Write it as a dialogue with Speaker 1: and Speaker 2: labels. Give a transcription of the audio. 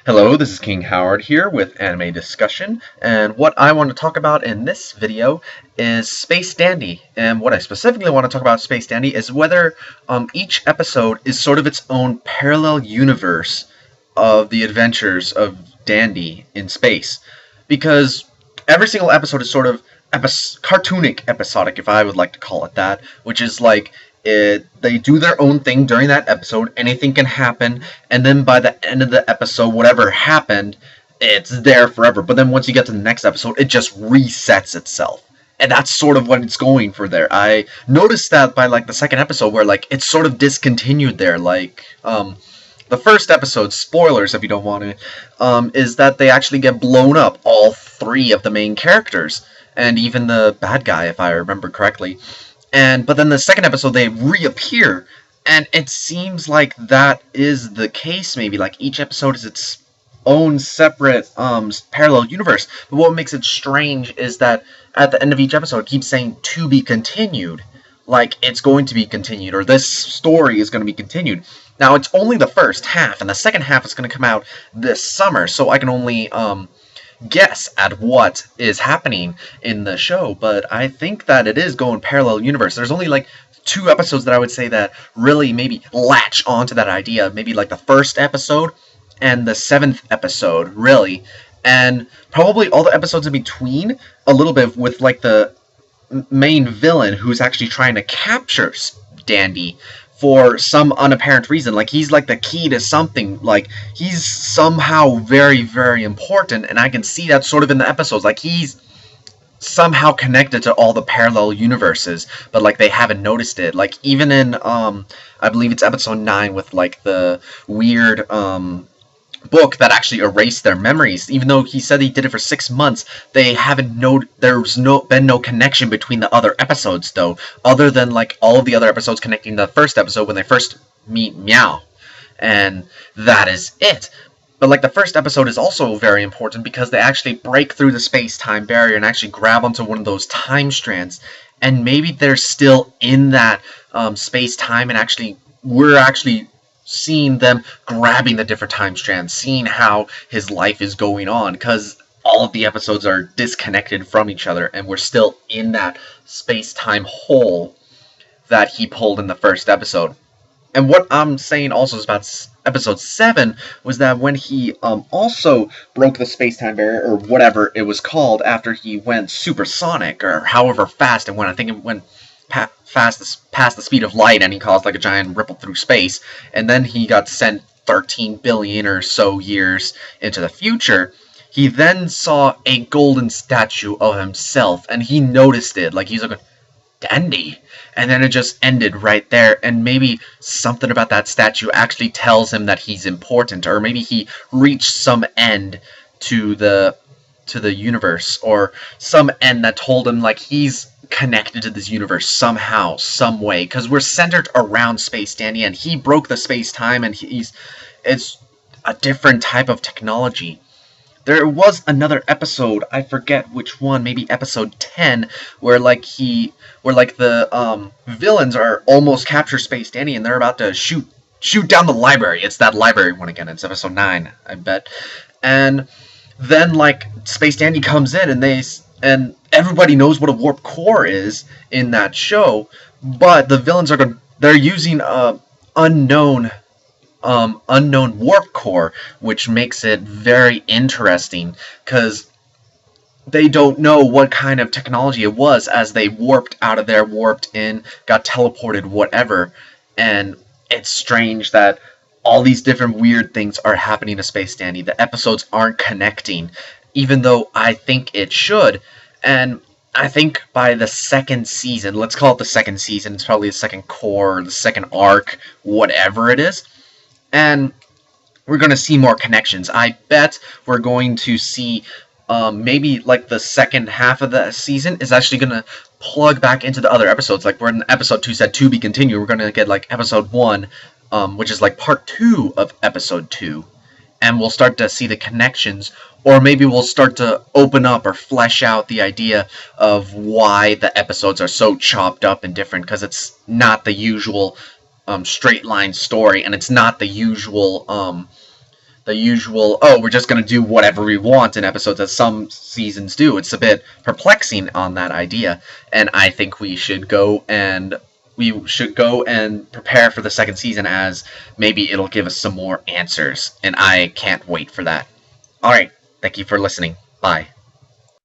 Speaker 1: Hello, this is King Howard here with Anime Discussion, and what I want to talk about in this video is Space Dandy. And what I specifically want to talk about Space Dandy is whether each episode is sort of its own parallel universe of the adventures of Dandy in space. Because every single episode is sort of cartoonic episodic, if I would like to call it that, which is like they do their own thing during that episode. Anything can happen, and then by the end of the episode, whatever happened, it's there forever. But then once you get to the next episode, it just resets itself. And that's sort of what it's going for there. I noticed that by like the second episode where like it's sort of discontinued there. Like the first episode, spoilers if you don't want to, is that they actually get blown up, all three of the main characters. And even the bad guy, if I remember correctly. But then the second episode they reappear, and it seems like that is the case. Maybe like each episode is its own separate parallel universe. But what makes it strange is that at the end of each episode it keeps saying to be continued, like it's going to be continued, or this story is going to be continued. Now it's only the first half, and the second half is going to come out this summer, so I can only guess at what is happening in the show, but I think that it is going parallel universe. There's only like 2 episodes that I would say that really maybe latch onto that idea, maybe like the first episode and the 7th episode, really, and probably all the episodes in between a little bit with like the main villain who's actually trying to capture Dandy for some unapparent reason. Like he's like the key to something, like he's somehow very, very important, and I can see that sort of in the episodes. Like he's somehow connected to all the parallel universes, but like they haven't noticed it. Like even in I believe it's episode 9 with like the weird book that actually erased their memories. Even though he said he did it for 6 months, they haven't there's been no connection between the other episodes though, other than like all of the other episodes connecting to the first episode when they first meet Meow, and that is it. But like the first episode is also very important because they actually break through the space-time barrier and actually grab onto one of those time strands, and maybe they're still in that space-time, and actually we're actually seeing them grabbing the different time strands, seeing how his life is going on, because all of the episodes are disconnected from each other, and we're still in that space-time hole that he pulled in the first episode. And what I'm saying also is about episode 7 was that when he also broke the space-time barrier, or whatever it was called, after he went supersonic, or however fast it went. I think it went past the speed of light, and he caused like a giant ripple through space, and then he got sent 13 billion or so years into the future. He then saw a golden statue of himself, and he noticed it. Like he's like, Dandy, and then it just ended right there. And maybe something about that statue actually tells him that he's important, or maybe he reached some end to the universe, or some end that told him like he's connected to this universe somehow, some way, because we're centered around Space Dandy, and he broke the space-time, and it's a different type of technology. There was another episode, I forget which one, maybe episode 10, where the villains are almost capture Space Dandy, and they're about to shoot down the library. It's that library one again. It's episode 9, I bet. And then like Space Dandy comes in, and everybody knows what a warp core is in that show, but the villains they're using unknown warp core, which makes it very interesting because they don't know what kind of technology it was as they warped out of there, warped in, got teleported, whatever. And it's strange that all these different weird things are happening to Space Dandy. The episodes aren't connecting, even though I think it should. And I think by the second season, let's call it the second season, it's probably the second core, the second arc, whatever it is, and we're going to see more connections. I bet we're going to see maybe like the second half of the season is actually going to plug back into the other episodes. Like we're in episode 2 said to be continued, we're going to get like episode 1, which is like part 2 of episode 2. And we'll start to see the connections, or maybe we'll start to open up or flesh out the idea of why the episodes are so chopped up and different, because it's not the usual straight line story, and it's not the usual the usual, oh, we're just going to do whatever we want in episodes as some seasons do. It's a bit perplexing on that idea, and I think we should go and prepare for the second season, as maybe it'll give us some more answers, and I can't wait for that. Alright, thank you for listening. Bye.